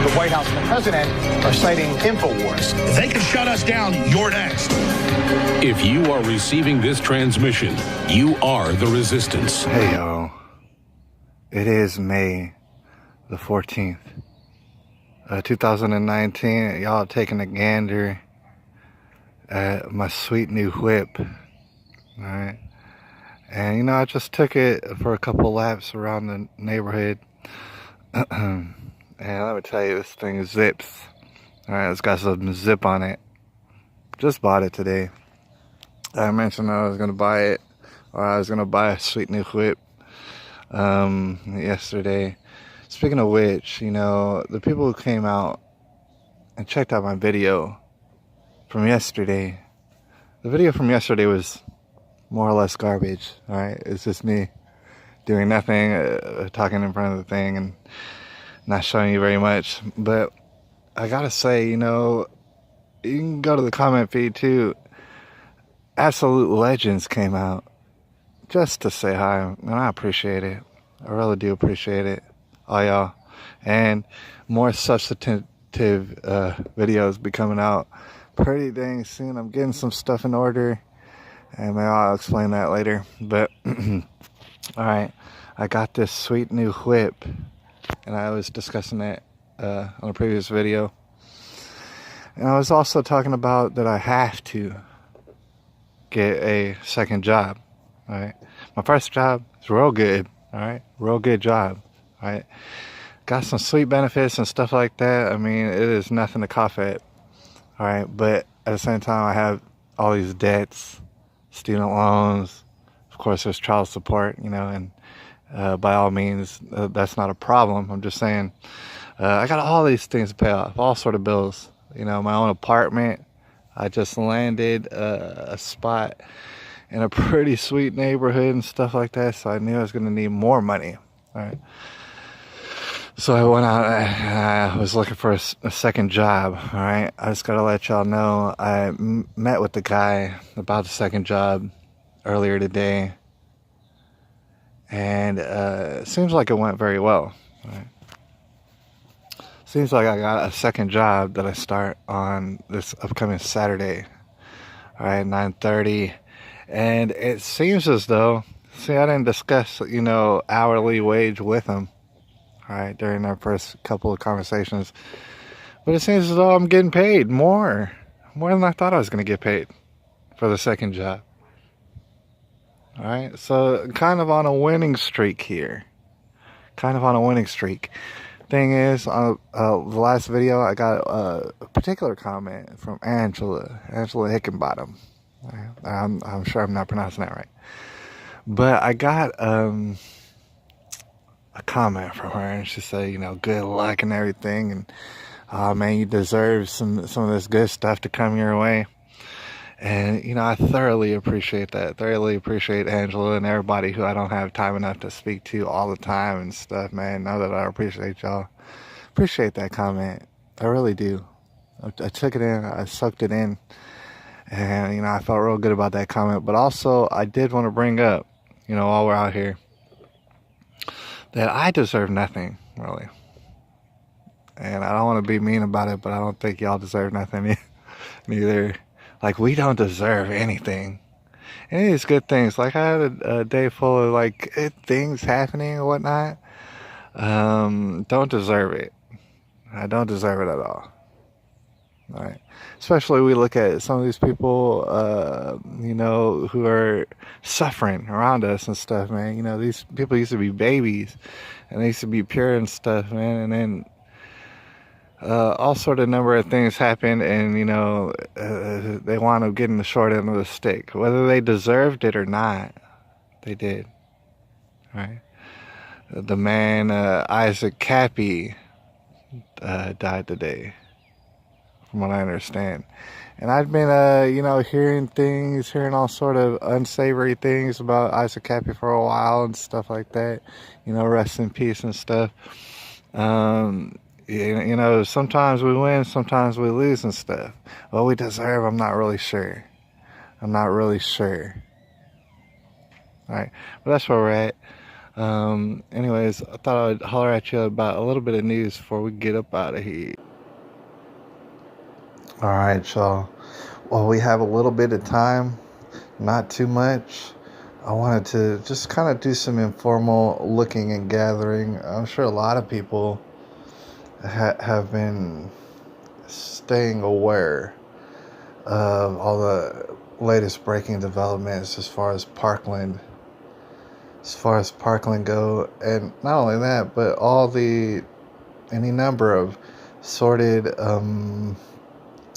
the White House and the president are citing InfoWars. If they can shut us down, you're next. If you are receiving this transmission, you are the resistance. Hey, y'all. It is May the 14th, 2019. Y'all taking a gander at my sweet new whip. All right. And, you know, I just took it for a couple laps around the neighborhood. And let me tell you, this thing zips. All right, it's got some zip on it. Just bought it today. I mentioned I was going to buy it, or I was going to buy a sweet new whip yesterday. Speaking of which, you know, the people who came out and checked out my video from yesterday, the video from yesterday was more or less garbage. All right, it's just me doing nothing, talking in front of the thing and not showing you very much. But I gotta say, you know, you can go to the comment feed too. Absolute legends came out just to say hi, and I appreciate it. I really do appreciate it, all y'all. And more substantive videos be coming out pretty dang soon. I'm getting some stuff in order, and maybe I'll explain that later. But alright, I got this sweet new whip, and I was discussing it on a previous video. And I was also talking about that I have to get a second job. Alright, my first job is real good. Alright, real good job. Alright, got some sweet benefits and stuff like that. I mean, it is nothing to cough at. Alright, but at the same time, I have all these debts, student loans, of course there's child support, you know, and by all means, that's not a problem. I'm just saying, I got all these things to pay off, all sort of bills. You know, my own apartment. I just landed a spot in a pretty sweet neighborhood and stuff like that, so I knew I was going to need more money. All right. So I went out and I was looking for a second job. All right. I just got to let y'all know I met with the guy about the second job earlier today, and it seems like it went very well. All right. Seems like I got a second job that I start on this upcoming Saturday, all right, 9:30, and it seems as though, see, I didn't discuss, you know, hourly wage with him, all right, during our first couple of conversations, but it seems as though I'm getting paid more than I thought I was going to get paid for the second job, all right, so kind of on a winning streak here, Thing is, on the last video, I got a particular comment from Angela Hickenbottom. I'm sure I'm not pronouncing that right, but I got a comment from her, and she said, you know, good luck and everything, and oh man, you deserve some of this good stuff to come your way. And, you know, I thoroughly appreciate that. Thoroughly appreciate Angela and everybody who I don't have time enough to speak to all the time and stuff, man. Know that I appreciate y'all. Appreciate that comment. I really do. I took it in. I sucked it in. And, you know, I felt real good about that comment. But also, I did want to bring up, you know, while we're out here, that I deserve nothing, really. And I don't want to be mean about it, but I don't think y'all deserve nothing neither. Like, we don't deserve anything. Any of these good things. Like, I had a day full of, like, good things happening and whatnot. Don't deserve it. I don't deserve it at all. All right. Especially we look at some of these people, you know, who are suffering around us and stuff, man. You know, these people used to be babies. And they used to be pure and stuff, man. And then all sort of number of things happen, and you know, they want to get in the short end of the stick, whether they deserved it or not. They did, right? The man Isaac Kappy died today, from what I understand. And I've been you know, hearing all sort of unsavory things about Isaac Kappy for a while and stuff like that, you know, rest in peace and stuff. You know, sometimes we win, sometimes we lose and stuff. What we deserve, I'm not really sure. All right, but that's where we're at. Anyways, I thought I'd holler at you about a little bit of news before we get up out of here. All right, y'all. Well, we have a little bit of time, not too much. I wanted to just kind of do some informal looking and gathering. I'm sure a lot of people have been staying aware of all the latest breaking developments as far as Parkland go, and not only that, but any number of sorted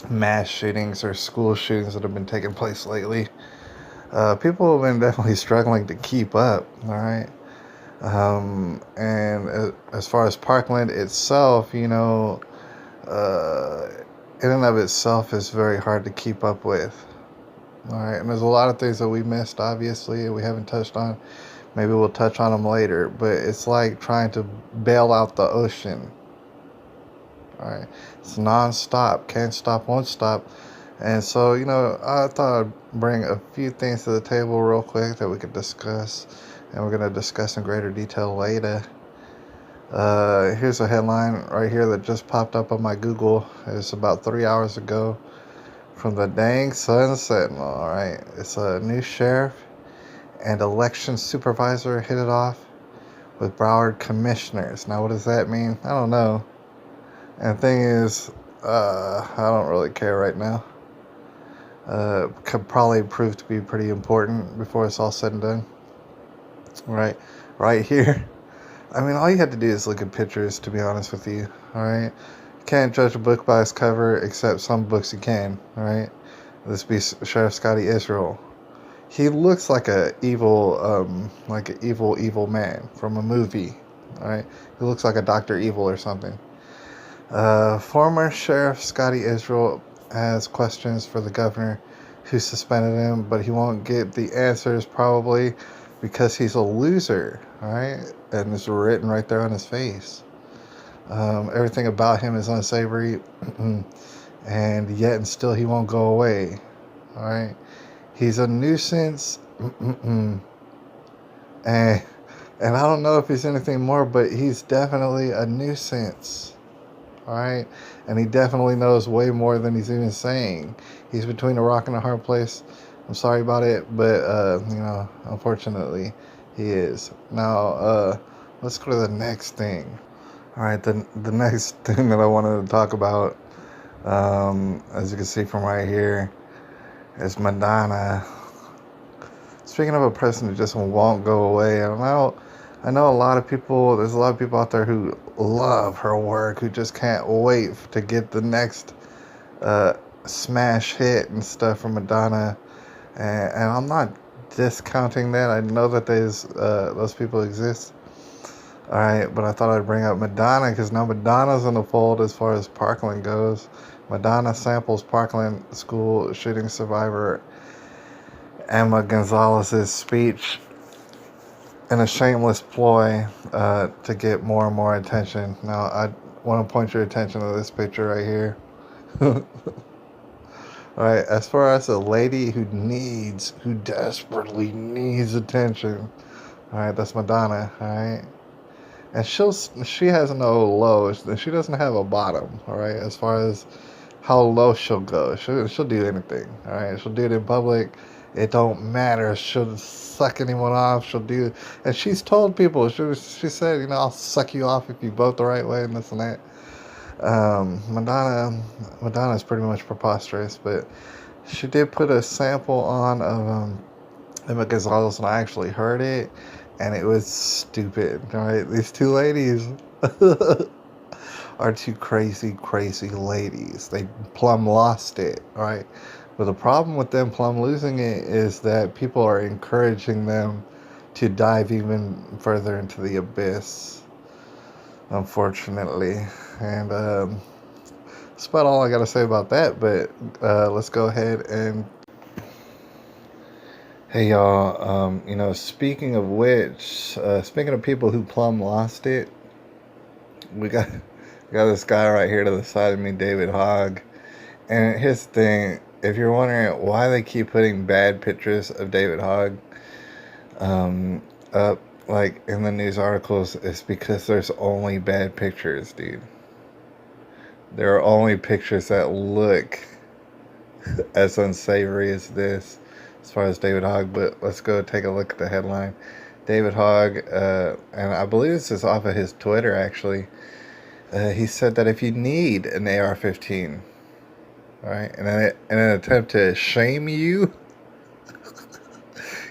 mass shootings or school shootings that have been taking place lately. People have been definitely struggling to keep up. All right. And as far as Parkland itself, in and of itself is very hard to keep up with. All right. And there's a lot of things that we missed, obviously, we haven't touched on. Maybe we'll touch on them later, but it's like trying to bail out the ocean. All right. It's nonstop. Can't stop, won't stop. And so, I thought I'd bring a few things to the table real quick that we could discuss. And we're going to discuss in greater detail later. Here's a headline right here that just popped up on my Google. It's about 3 hours ago from the dang Sun Sentinel. All right. It's a new sheriff and election supervisor hit it off with Broward commissioners. Now, what does that mean? I don't know. And the thing is, I don't really care right now. Could probably prove to be pretty important before it's all said and done. Right here. I mean, all you had to do is look at pictures, to be honest with you. All right. You can't judge a book by its cover, except some books you can. All right. This be Sheriff Scotty Israel. He looks like an evil man from a movie. All right. He looks like a Dr. Evil or something. Former Sheriff Scotty Israel has questions for the governor who suspended him, but he won't get the answers probably because he's a loser, all right? And it's written right there on his face. Everything about him is unsavory, and yet and still he won't go away, all right? He's a nuisance, and I don't know if he's anything more, but he's definitely a nuisance. All right, and he definitely knows way more than he's even saying. He's between a rock and a hard place. I'm sorry about it, but unfortunately, he is. Now, let's go to the next thing. All right, the next thing that I wanted to talk about, as you can see from right here, is Madonna. Speaking of a person who just won't go away, I know a lot of people, there's a lot of people out there who love her work, who just can't wait to get the next smash hit and stuff from Madonna. And I'm not discounting that. I know that those people exist. All right, but I thought I'd bring up Madonna because now Madonna's in the fold as far as Parkland goes. Madonna samples Parkland school shooting survivor Emma Gonzalez's speech in a shameless ploy to get more and more attention. Now, I want to point your attention to this picture right here. All right, as far as a lady who desperately needs attention, all right, that's Madonna, all right? And she has no low. She doesn't have a bottom, all right, as far as how low she'll go. She'll do anything, all right? She'll do it in public. It don't matter. She'll suck anyone off. She'll do, and she's told people. She said, I'll suck you off if you vote the right way and this and that. Madonna is pretty much preposterous, but she did put a sample on of Emma Gonzalez, and I actually heard it, and it was stupid. All right, these two ladies are two crazy ladies. They plumb lost it. All right. But the problem with them plumb losing it is that people are encouraging them to dive even further into the abyss, unfortunately. And that's about all I got to say about that. But let's go ahead and... Hey, y'all. Speaking of which, speaking of people who plumb lost it, we got this guy right here to the side of me, David Hogg. And here's the thing. If you're wondering why they keep putting bad pictures of David Hogg up, like in the news articles, is because there's only bad pictures, dude. There are only pictures that look as unsavory as this, as far as David Hogg. But let's go take a look at the headline. David Hogg, and I believe this is off of his Twitter actually. He said that if you need an AR-15, right, in an attempt to shame you,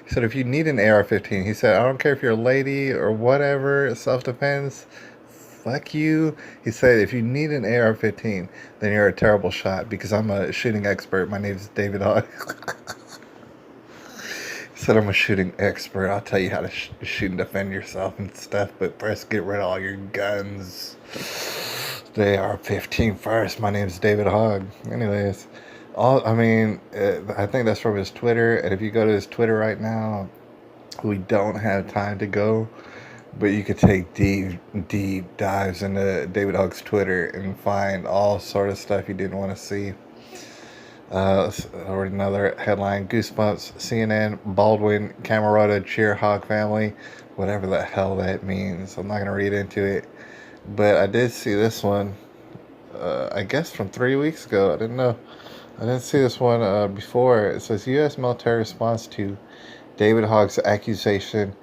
he said if you need an AR-15, he said, I don't care if you're a lady or whatever, self-defense, fuck you. He said if you need an AR-15, then you're a terrible shot because I'm a shooting expert. My name is David Hogg. He said I'm a shooting expert. I'll tell you how to shoot and defend yourself and stuff, but first get rid of all your guns. The AR-15 first. My name is David Hogg. Anyways, I think that's from his Twitter. And if you go to his Twitter right now, we don't have time to go, but you could take deep dives into David Hogg's Twitter and find all sort of stuff you didn't want to see. Or another headline: Goosebumps. CNN. Baldwin Camerota cheer Hogg family. Whatever the hell that means. I'm not gonna read into it. But I did see this one, I guess from 3 weeks ago. I didn't see this one before. It says U.S. military response to David Hogg's accusation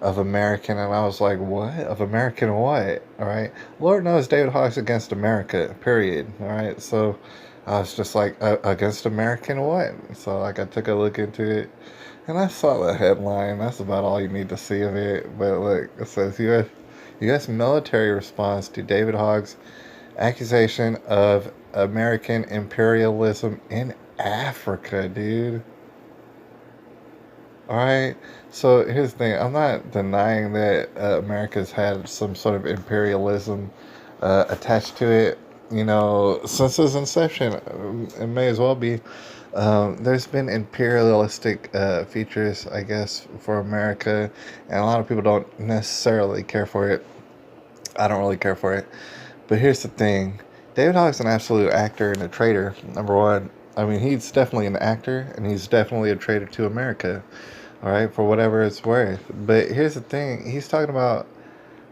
of American. And I was like, what? Of American what? All right. Lord knows David Hogg's against America, period. All right. So I was just like, against American what? So like I took a look into it. And I saw the headline. That's about all you need to see of it. But look, it says U.S. military response to David Hogg's accusation of American imperialism in Africa, dude. Alright, so here's the thing. I'm not denying that America's had some sort of imperialism attached to it. You know, since its inception, it may as well be. There's been imperialistic features, I guess, for America, and a lot of people don't necessarily care for it. I don't really care for it. But here's the thing. David Hogg's an absolute actor and a traitor, number one. I mean, he's definitely an actor, and he's definitely a traitor to America, all right, for whatever it's worth. But here's the thing. He's talking about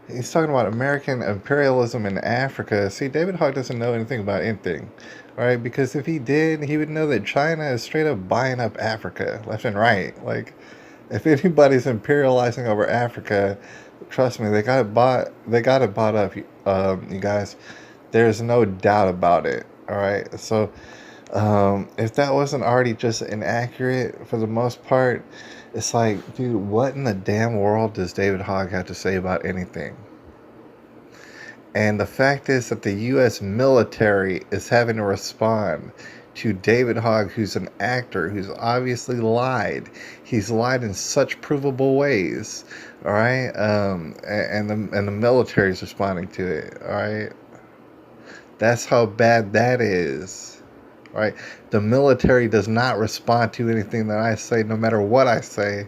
American imperialism in Africa. See, David Hogg doesn't know anything about anything, all right? Because if he did, he would know that China is straight up buying up Africa left and right. Like, if anybody's imperializing over Africa, trust me, they got it bought up, you guys. There's no doubt about it, all right? So if that wasn't already just inaccurate for the most part, it's like, dude, what in the damn world does David Hogg have to say about anything? And the fact is that the U.S. military is having to respond to David Hogg, who's an actor, who's obviously lied. He's lied in such provable ways, all right? And the military is responding to it, all right? That's how bad that is. Right? The military does not respond to anything that I say, no matter what I say.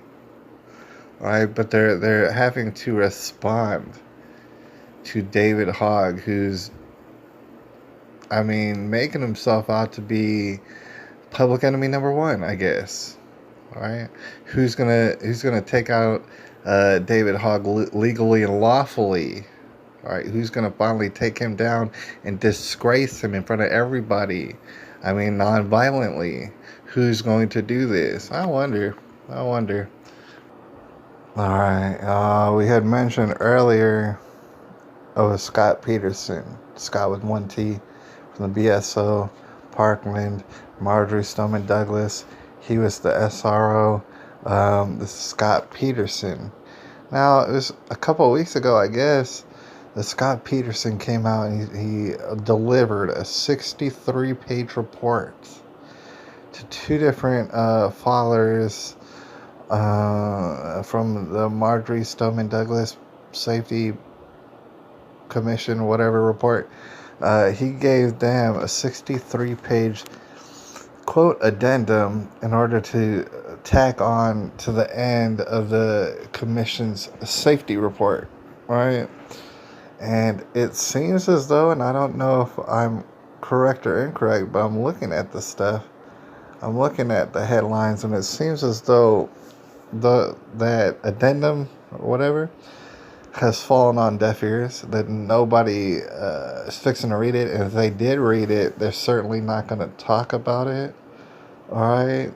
Right? But they're having to respond to David Hogg, who's, I mean, making himself out to be public enemy number one, I guess. All right? Who's gonna take out David Hogg legally and lawfully? All right? Who's gonna finally take him down and disgrace him in front of everybody? I mean, non-violently. Who's going to do this? I wonder. Alright, we had mentioned earlier of Scott Peterson. Scott with one T, from the BSO, Parkland, Marjorie Stoneman Douglas. He was the SRO. This is Scott Peterson. Now, it was a couple of weeks ago, I guess, that Scott Peterson came out and he delivered a 63-page report to two different fathers from the Marjorie Stoneman Douglas Safety Commission, whatever report. He gave them a 63-page quote addendum in order to tack on to the end of the commission's safety report, right? And it seems as though, and I don't know if I'm correct or incorrect, but I'm looking at the stuff. I'm looking at the headlines, and it seems as though that addendum, or whatever has fallen on deaf ears, that nobody is fixing to read it. And if they did read it, they're certainly not going to talk about it. All right.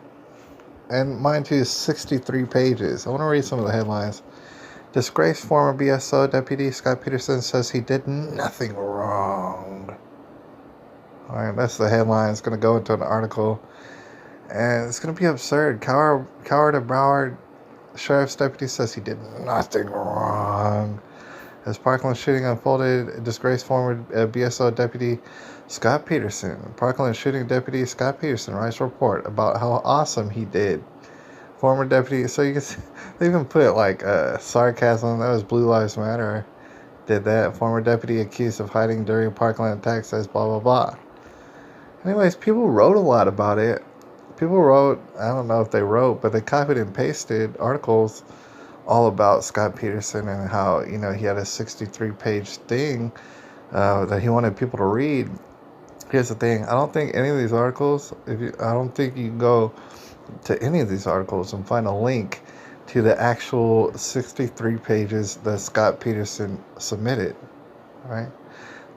And mind you, 63 pages. I want to read some of the headlines. Disgraced former BSO deputy Scott Peterson says he did nothing wrong. All right, that's the headline. It's going to go into an article. And it's going to be absurd. Coward of Broward Sheriff's deputy says he did nothing wrong. As Parkland shooting unfolded, disgraced former BSO deputy Scott Peterson. Parkland shooting deputy Scott Peterson writes a report about how awesome he did. Former deputy, so you can see, they even put like sarcasm. That was Blue Lives Matter. Did that. Former deputy accused of hiding during Parkland attack says blah blah blah. Anyways, people wrote a lot about it. People wrote, I don't know if they wrote, but they copied and pasted articles all about Scott Peterson and how, you know, he had a 63-page thing that he wanted people to read. Here's the thing. I don't think any of these articles, I don't think you can go to any of these articles and find a link to the actual 63 pages that Scott Peterson submitted, right?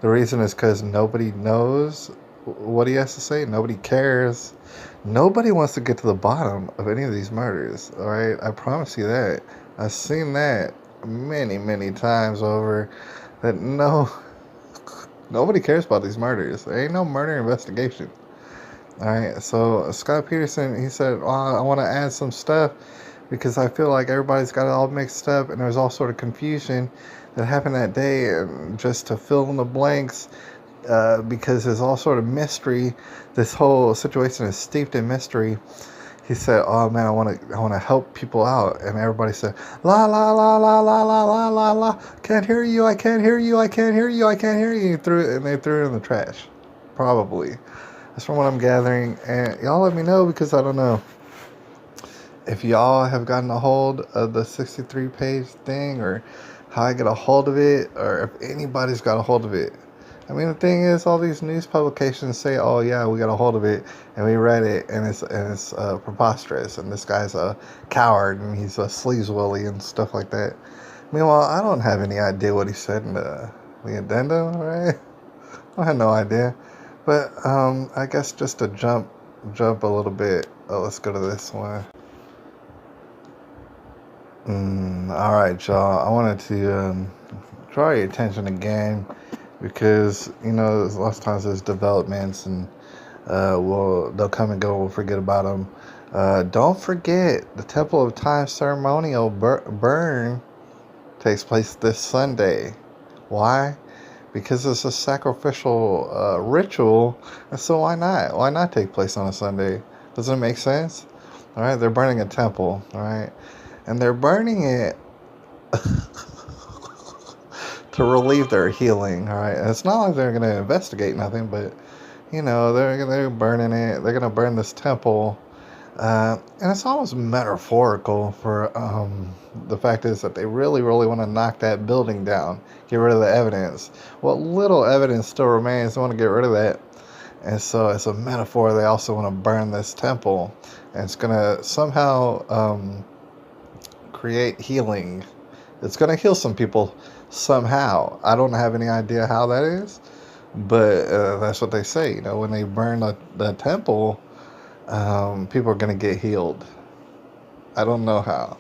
The reason is because nobody knows what he has to say. Nobody cares. Nobody wants to get to the bottom of any of these murders, all right? I promise you that. I've seen that many, many times over, that nobody cares about these murders. There ain't no murder investigation. All right, so Scott Peterson, he said, I want to add some stuff because I feel like everybody's got it all mixed up and there's all sort of confusion that happened that day, and just to fill in the blanks, because there's all sort of mystery. This whole situation is steeped in mystery. He said, "Oh man, I want to help people out," and everybody said, "La la la la la la la la la, can't hear you, I can't hear you, I can't hear you, I can't hear you." And they threw it in the trash, probably. That's from what I'm gathering, and y'all let me know, because I don't know if y'all have gotten a hold of the 63-page thing, or how I get a hold of it, or if anybody's got a hold of it. I mean, the thing is, all these news publications say, "Oh yeah, we got a hold of it and we read it, and it's preposterous, and this guy's a coward and he's a sleaze willy and stuff like that." Meanwhile, I don't have any idea what he said in the addendum, right? I have no idea. But I guess just to jump a little bit, let's go to this one. All right, y'all. I wanted to draw your attention again, because, you know, lots of times there's developments, and they'll come and go. We'll forget about them. Don't forget, the Temple of Time ceremonial burn takes place this Sunday. Why? Because it's a sacrificial ritual, and so why not? Why not take place on a Sunday? Doesn't it make sense? All right, they're burning a temple, all right? And they're burning it to relieve their healing, all right? And it's not like they're going to investigate nothing, but, you know, they're burning it. They're going to burn this temple. And it's almost metaphorical for the fact is that they really, really want to knock that building down, get rid of the evidence. What little evidence still remains, they want to get rid of that. And so it's a metaphor. They also want to burn this temple, and it's going to somehow create healing. It's going to heal some people somehow. I don't have any idea how that is, but that's what they say. You know, when they burn the temple, people are going to get healed. I don't know how.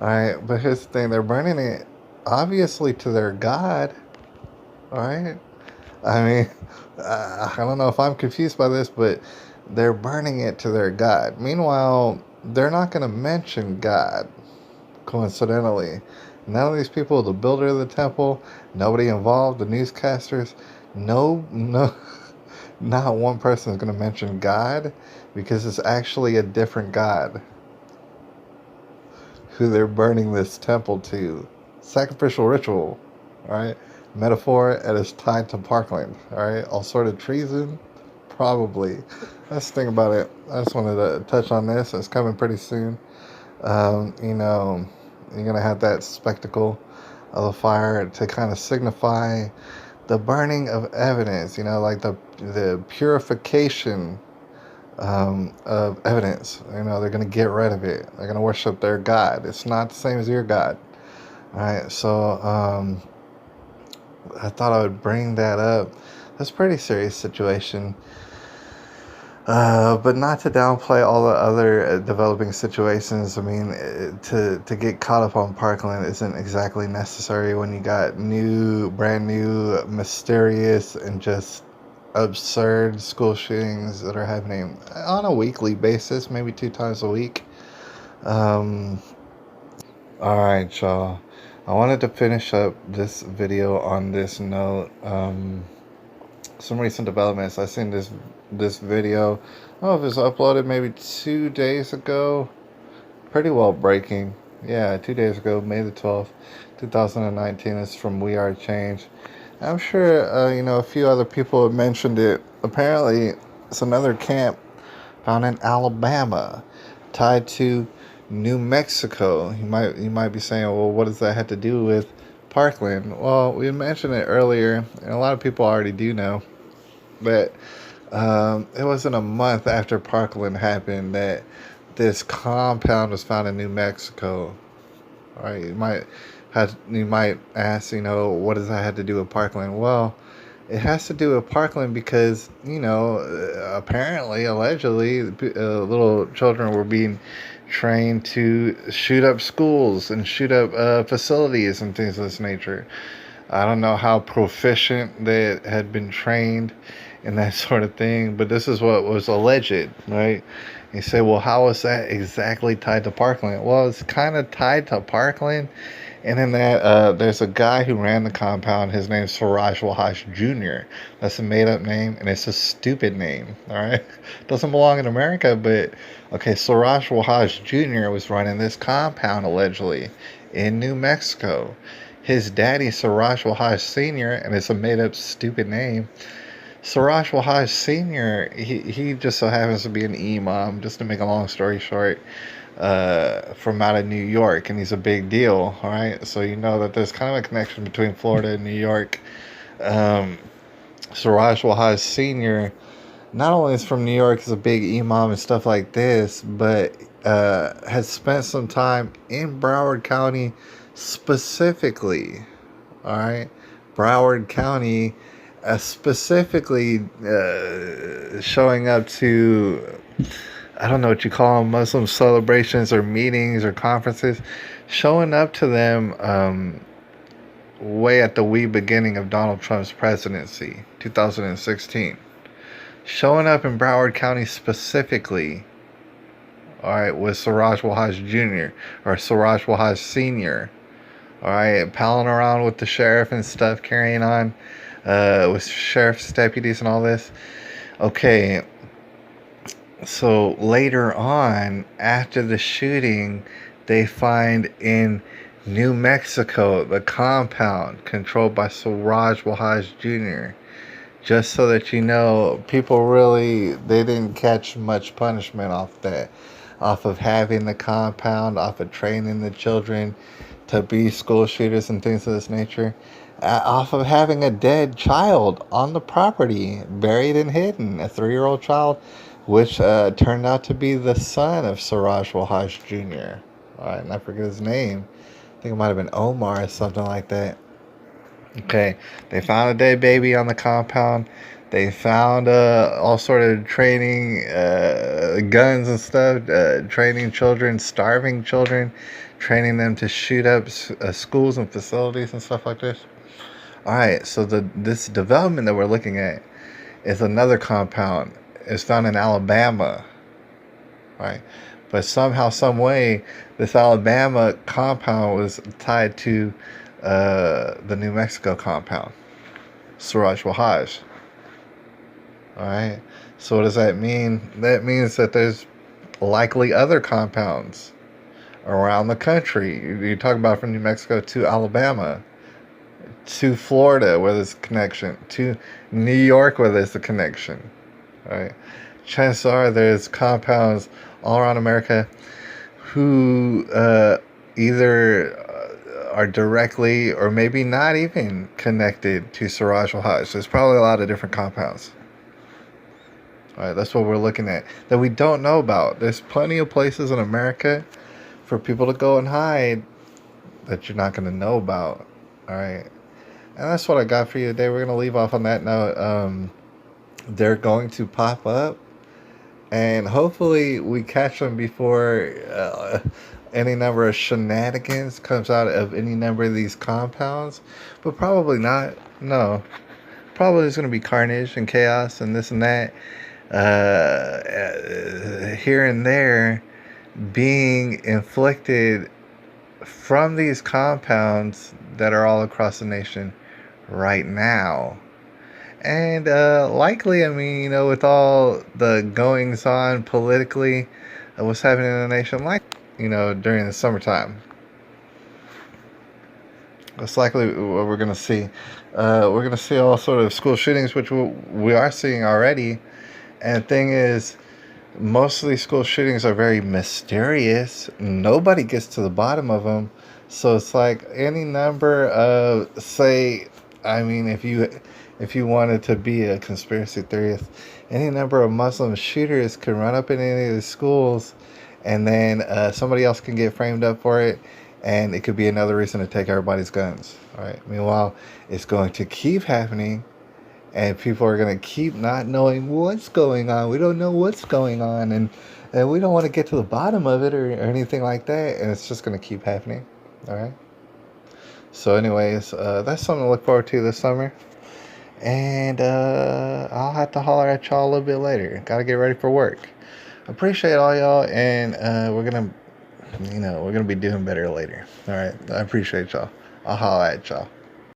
All right, but here's the thing. They're burning it, obviously, to their God. All right? I mean, I don't know if I'm confused by this, but they're burning it to their God. Meanwhile, they're not going to mention God, coincidentally. None of these people, the builder of the temple, nobody involved, the newscasters, no, not one person is going to mention God, because it's actually a different God who they're burning this temple to. Sacrificial ritual, all right? Metaphor, and it's tied to Parkland, all right? All sort of treason, probably. That's the thing about it. I just wanted to touch on this. It's coming pretty soon. You know, you're going to have that spectacle of the fire to kind of signify the burning of evidence, you know, like the purification of evidence. You know, they're going to get rid of it. They're going to worship their God. It's not the same as your God. Alright, so I thought I would bring that up. That's a pretty serious situation. But not to downplay all the other developing situations. I mean, to get caught up on Parkland isn't exactly necessary when you got brand new, mysterious, and just absurd school shootings that are happening on a weekly basis, maybe 2 times a week. All right, y'all. I wanted to finish up this video on this note. Some recent developments. I seen this video. I don't know if it's uploaded maybe 2 days ago. Pretty well breaking. Yeah, 2 days ago, May the 12th, 2019. It's from We Are Change. I'm sure a few other people have mentioned it. Apparently, it's another camp found in Alabama, tied to New Mexico. You might be saying, well, what does that have to do with Parkland? Well, we mentioned it earlier, and a lot of people already do know. But it wasn't a month after Parkland happened that this compound was found in New Mexico. All right, you might ask, what does that have to do with Parkland? Well, it has to do with Parkland because, apparently, allegedly, little children were being trained to shoot up schools and shoot up facilities and things of this nature. I don't know how proficient they had been trained in that sort of thing, but this is what was alleged, right? You say, well, how is that exactly tied to Parkland? Well, it's kind of tied to Parkland, and in that there's a guy who ran the compound. His name's Siraj Wahash Jr. That's a made-up name, and it's a stupid name, all right? Doesn't belong in America, but, okay, Siraj Wahash Jr. was running this compound, allegedly, in New Mexico. His daddy, Siraj Wahash Sr., and it's a made-up stupid name. Siraj Wahash Sr., he just so happens to be an imam, just to make a long story short, from out of New York, and he's a big deal, all right? So you know that there's kind of a connection between Florida and New York. Siraj Wahash Sr. not only is from New York, is a big imam and stuff like this, but has spent some time in Broward County specifically, all right? Broward County specifically showing up to, I don't know what you call them, Muslim celebrations or meetings or conferences, showing up to them way at the wee beginning of Donald Trump's presidency, 2016. Showing up in Broward County specifically, all right, with Siraj Wahash Jr. or Siraj Wahash Sr., all right, palling around with the sheriff and stuff, carrying on with sheriff's deputies and all this. Okay, so later on, after the shooting, they find in New Mexico the compound controlled by Siraj Wahash Jr. Just so that you know, people really, they didn't catch much punishment off of having the compound, off of training the children to be school shooters and things of this nature, off of having a dead child on the property, buried and hidden, a 3-year-old child, which turned out to be the son of Siraj Wahash Jr. All right, and I forget his name. I think it might have been Omar or something like that. Okay, they found a dead baby on the compound. They found all sort of training, guns and stuff, training children, starving children, training them to shoot up schools and facilities and stuff like this. All right, so this development that we're looking at is another compound. It's found in Alabama, right? But somehow, some way, this Alabama compound was tied to the New Mexico compound, Siraj Wahash. All right. So what does that mean? That means that there's likely other compounds around the country. You're talking about from New Mexico to Alabama, to Florida, where there's a connection, to New York, where there's a connection. All right. Chances are there's compounds all around America who either are directly or maybe not even connected to Siraj Wahash. There's probably a lot of different compounds. All right, that's what we're looking at that we don't know about. There's plenty of places in America for people to go and hide that you're not going to know about. All right. And that's what I got for you today. We're going to leave off on that note. They're going to pop up, and hopefully we catch them before any number of shenanigans comes out of any number of these compounds. But probably not. No. Probably there's going to be carnage and chaos and this and that. Here and there being inflicted from these compounds that are all across the nation right now. And likely, I mean, with all the goings on politically, what's happening in the nation, like, during the summertime. That's likely what we're going to see. We're going to see all sort of school shootings, which we are seeing already. And the thing is, most of these school shootings are very mysterious. Nobody gets to the bottom of them. So it's like any number of, say, I mean, if you wanted to be a conspiracy theorist, any number of Muslim shooters can run up in any of the schools, and then somebody else can get framed up for it, and it could be another reason to take everybody's guns. All right. Meanwhile, it's going to keep happening, and people are going to keep not knowing what's going on. We don't know what's going on, and we don't want to get to the bottom of it or anything like that, and it's just going to keep happening. All right. So anyways, that's something to look forward to this summer. And I'll have to holler at y'all a little bit later. Gotta get ready for work. Appreciate all y'all, and we're gonna be doing better later. All right, I appreciate y'all. I'll holler at y'all.